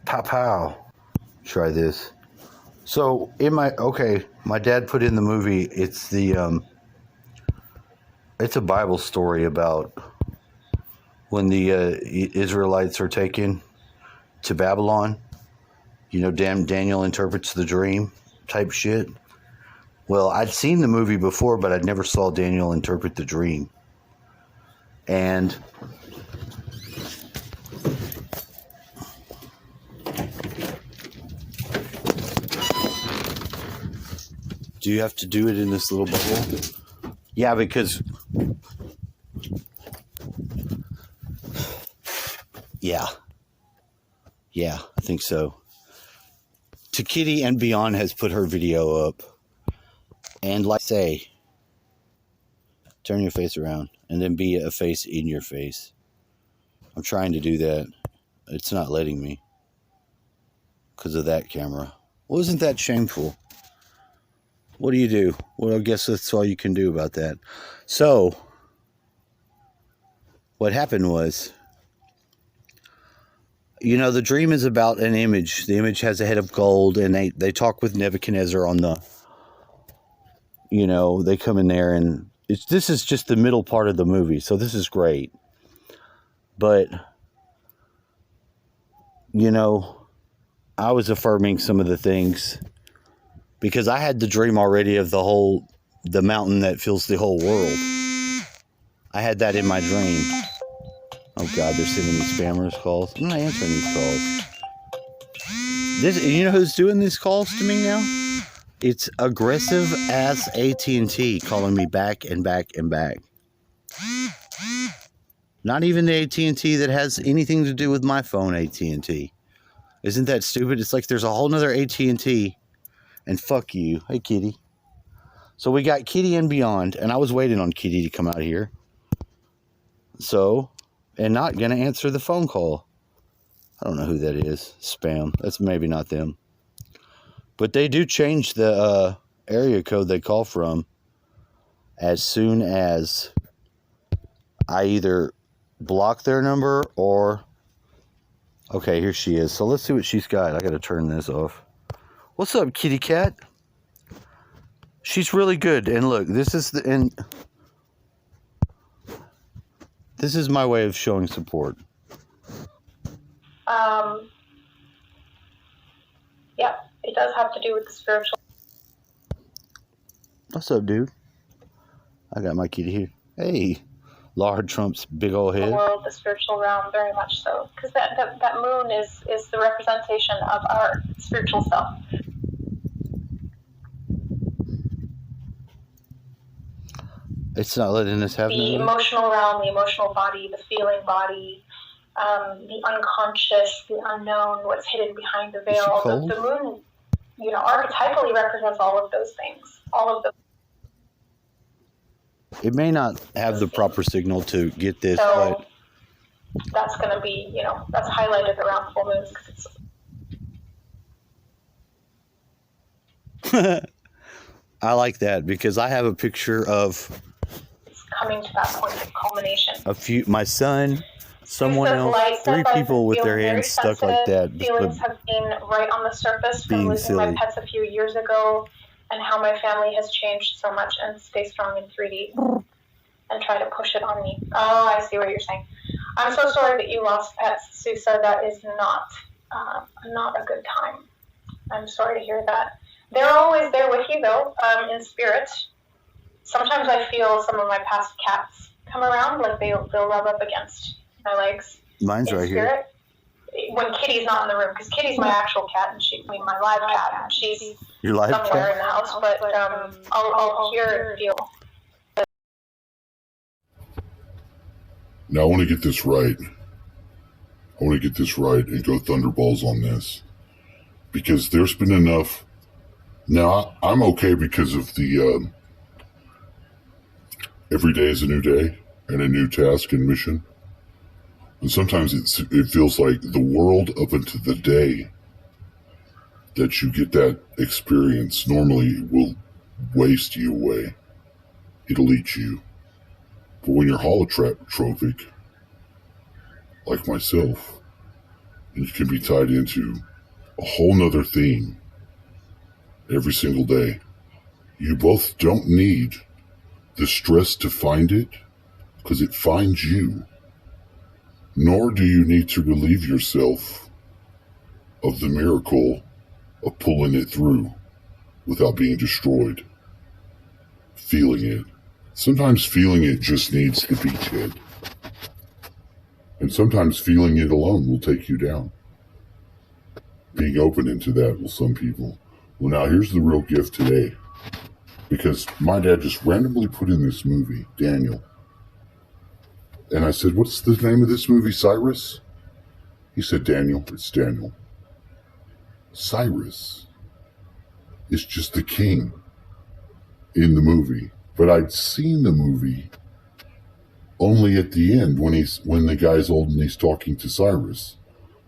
Pow pow. Try this. So my dad put in the movie. It's it's a Bible story about when the Israelites are taken to Babylon. You know, Daniel interprets the dream type shit. Well, I'd seen the movie before, but I'd never saw Daniel interpret the dream. And do you have to do it in this little bubble? Yeah, because yeah, I think so. To Kitty and Beyond has put her video up. And like say, turn your face around and then be a face in your face. I'm trying to do that. It's not letting me because of that camera. Well, isn't that shameful? What do you do? Well, I guess that's all you can do about that. So, what happened was, you know, the dream is about an image. The image has a head of gold, and they talk with Nebuchadnezzar on the, you know, they come in there, and this is just the middle part of the movie, so this is great. But, you know, I was affirming some of the things because I had the dream already of the mountain that fills the whole world. I had that in my dream. Oh God, they're sending me spammers calls. I'm not answering these calls. You know who's doing these calls to me now? It's aggressive ass AT&T calling me back and back and back. Not even the AT&T that has anything to do with my phone AT&T. Isn't that stupid? It's like there's a whole nother AT&T. And fuck you. Hey, Kitty. So we got Kitty and Beyond, and I was waiting on Kitty to come out here. So, and not going to answer the phone call. I don't know who that is. Spam. That's maybe not them. But they do change the area code they call from as soon as I either block their number or... Okay, here she is. So let's see what she's got. I got to turn this off. What's up, kitty cat? She's really good. And look, this is my way of showing support. Yeah, it does have to do with the spiritual. What's up, dude? I got my kitty here. Hey, Lord Trump's big old head. The world, the spiritual realm, very much so. Because that moon is the representation of our spiritual self. It's not letting us have the emotional realm, the emotional body, the feeling body, the unconscious, the unknown, what's hidden behind the veil. The moon, you know, archetypally represents all of those things. All of the. It may not have the proper signal to get this, so but that's going to be, you know, that's highlighted around full moons because it's. I like that because I have a picture of. Coming to that point of culmination. My son, someone else, 3 people with their hands stuck like that. Feelings have been right on the surface from losing my pets a few years ago, and how my family has changed so much, and stay strong in 3D and try to push it on me. Oh, I see what you're saying. I'm so sorry that you lost pets, Susa. That is not a good time. I'm sorry to hear that. They're always there with you, though, in spirit. Sometimes I feel some of my past cats come around, like they'll rub up against my legs. Mine's right here. When Kitty's not in the room, because Kitty's my actual cat, and my live cat, and she's somewhere in the house. But I'll hear and feel. Now I want to get this right. I want to get this right and go thunderballs on this, because there's been enough. Now I'm okay because of the. Every day is a new day and a new task and mission. And sometimes it feels like the world up until the day that you get that experience normally will waste you away. It'll eat you. But when you're holotrophic, like myself, And you can be tied into a whole nother theme every single day. You both don't need the stress to find it, because it finds you. Nor do you need to relieve yourself of the miracle of pulling it through without being destroyed. Feeling it. Sometimes feeling it just needs a beachhead. And sometimes feeling it alone will take you down. Being open into that will some people. Well, now here's the real gift today. Because my dad just randomly put in this movie, Daniel. And I said, what's the name of this movie, Cyrus? He said, Daniel. It's Daniel. Cyrus is just the king in the movie. But I'd seen the movie only at the end when the guy's old and he's talking to Cyrus.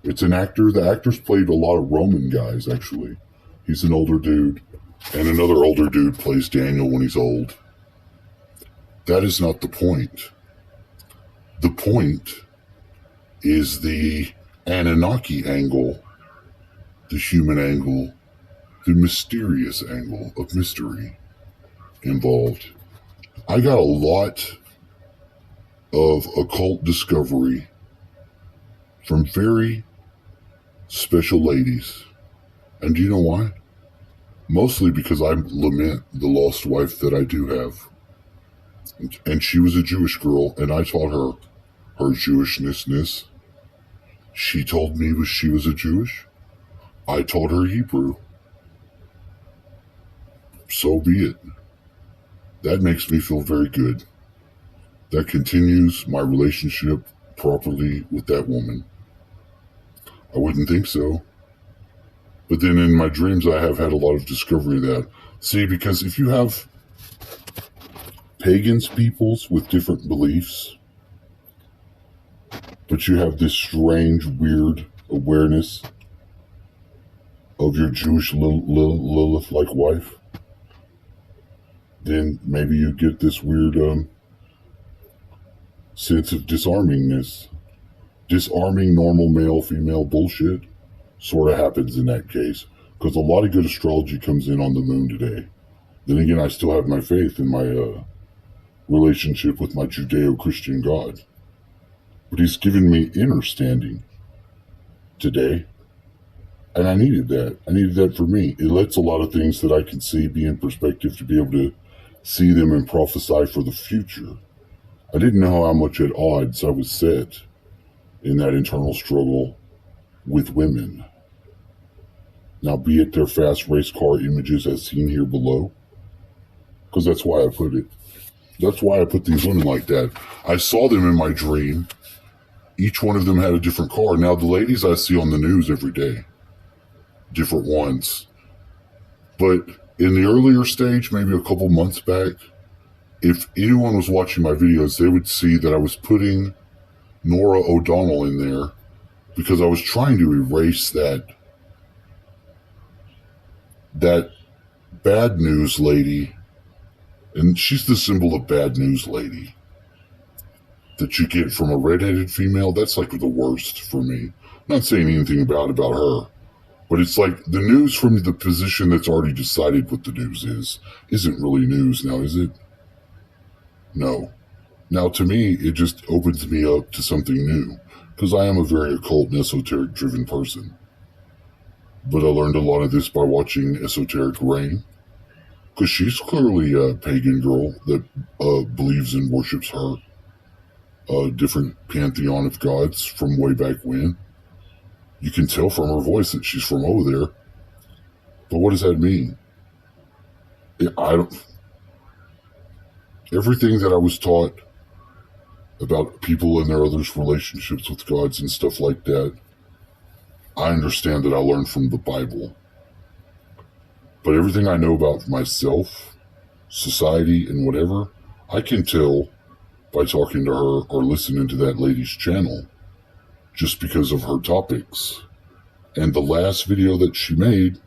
It's an actor. The actor's played a lot of Roman guys, actually. He's an older dude. And another older dude plays Daniel when he's old. That is not the point. The point is the Anunnaki angle, the human angle, the mysterious angle of mystery involved. I got a lot of occult discovery from very special ladies. And do you know why? Mostly because I lament the lost wife that I do have. And she was a Jewish girl, and I taught her Jewishness. She told me she was a Jewish. I taught her Hebrew. So be it. That makes me feel very good. That continues my relationship properly with that woman. I wouldn't think so. But then in my dreams, I have had a lot of discovery of that. See, because if you have pagans peoples with different beliefs, but you have this strange, weird awareness of your Jewish Lilith-like wife, then maybe you get this weird sense of disarmingness. Disarming normal male-female bullshit sort of happens in that case, because a lot of good astrology comes in on the moon today. Then again, I still have my faith in my relationship with my Judeo-Christian God. But he's given me inner standing today. And I needed that. I needed that for me. It lets a lot of things that I can see be in perspective to be able to see them and prophesy for the future. I didn't know how much at odds I was set in that internal struggle with women. Now, be it their fast race car images as seen here below, because that's why I put it. That's why I put these women like that. I saw them in my dream. Each one of them had a different car. Now, the ladies I see on the news every day, different ones. But in the earlier stage, maybe a couple months back, if anyone was watching my videos, they would see that I was putting Nora O'Donnell in there because I was trying to erase that bad news lady. And she's the symbol of bad news lady that you get from a redheaded female. That's like the worst for me. I'm not saying anything about her, but it's like the news from the position that's already decided what the news isn't really news now, is it? No. Now, to me, it just opens me up to something new, because I am a very occult and esoteric driven person. But I learned a lot of this by watching Esoteric Rain, because she's clearly a pagan girl that believes and worships her different pantheon of gods from way back when. You can tell from her voice that she's from over there. But what does that mean? Everything that I was taught about people and their others' relationships with gods and stuff like that, I understand that I learned from the Bible. But everything I know about myself, society, and whatever, I can tell by talking to her or listening to that lady's channel, just because of her topics. And the last video that she made,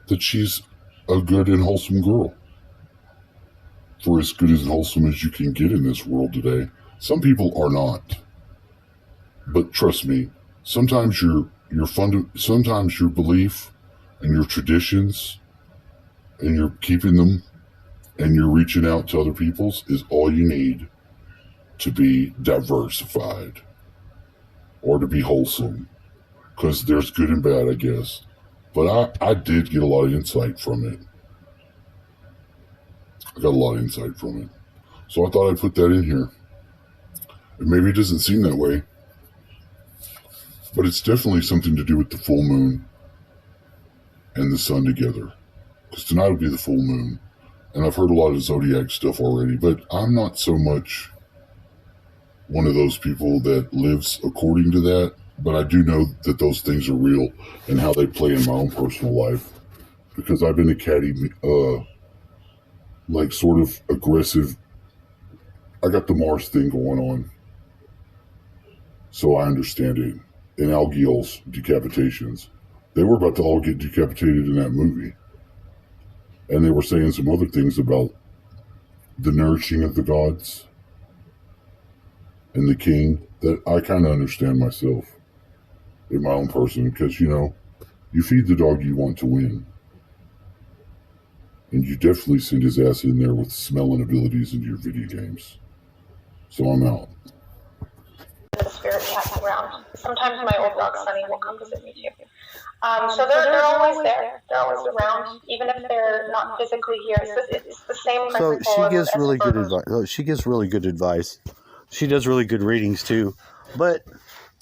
that she's a good and wholesome girl. For as good and wholesome as you can get in this world today. Some people are not. But trust me, sometimes sometimes your belief and your traditions, and you're keeping them, and you're reaching out to other people's, is all you need to be diversified or to be wholesome. Because there's good and bad, I guess. But I did get a lot of insight from it. I got a lot of insight from it. So I thought I'd put that in here. And maybe it doesn't seem that way, but it's definitely something to do with the full moon and the sun together. Because tonight will be the full moon. And I've heard a lot of zodiac stuff already, but I'm not so much one of those people that lives according to that. But I do know that those things are real and how they play in my own personal life. Because I've been a catty, like sort of aggressive. I got the Mars thing going on. So I understand it. And Algiel's decapitations. They were about to all get decapitated in that movie. And they were saying some other things about the nourishing of the gods and the king that I kind of understand myself in my own person. Because, you feed the dog you want to win. And you definitely send his ass in there with smelling abilities into your video games. So I'm out. The spirit cats around. Sometimes my old dog Sunny will come visit me too. So they're always there. They're always around, even if they're not physically here. It's the same principle. So she gives really good advice. She gives really good advice. She does really good readings too. But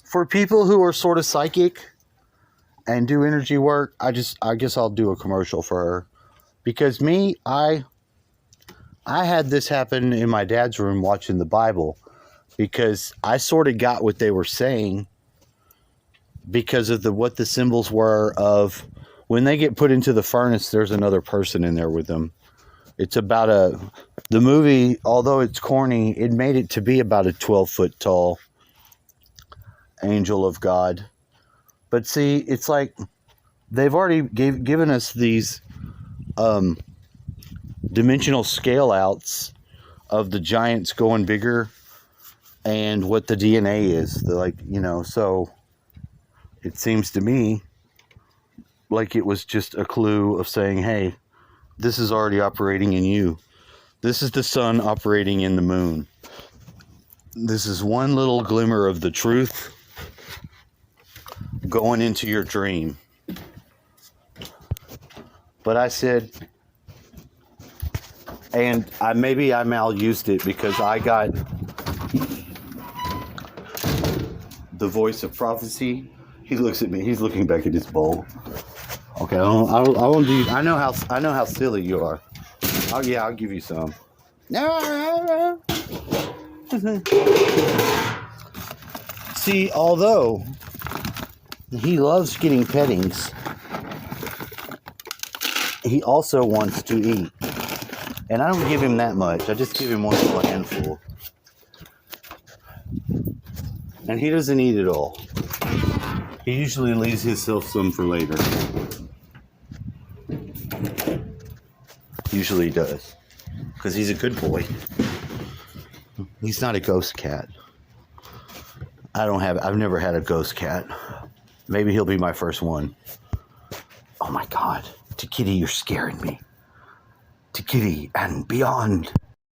for people who are sort of psychic and do energy work, I guess I'll do a commercial for her. Because me, I had this happen in my dad's room watching the Bible, because I sort of got what they were saying because of what the symbols were of when they get put into the furnace, there's another person in there with them. It's about the movie, although it's corny, it made it to be about a 12-foot tall angel of God. But see, it's like they've already given us these dimensional scale outs of the giants going bigger and what the DNA is. So it seems to me like it was just a clue of saying, hey, this is already operating in you. This is the sun operating in the moon. This is one little glimmer of the truth going into your dream. But I said, and maybe I malused it because I got the voice of prophecy. He looks at me. He's looking back at his bowl. Okay, I won't do. I know how silly you are. Oh yeah, I'll give you some. No. See, although he loves getting pettings, he also wants to eat. And I don't give him that much. I just give him one little handful. And he doesn't eat it all. He usually leaves himself some for later. Usually does. Because he's a good boy. He's not a ghost cat. I've never had a ghost cat. Maybe he'll be my first one. Oh my God. Kitty, you're scaring me. To Kitty and beyond.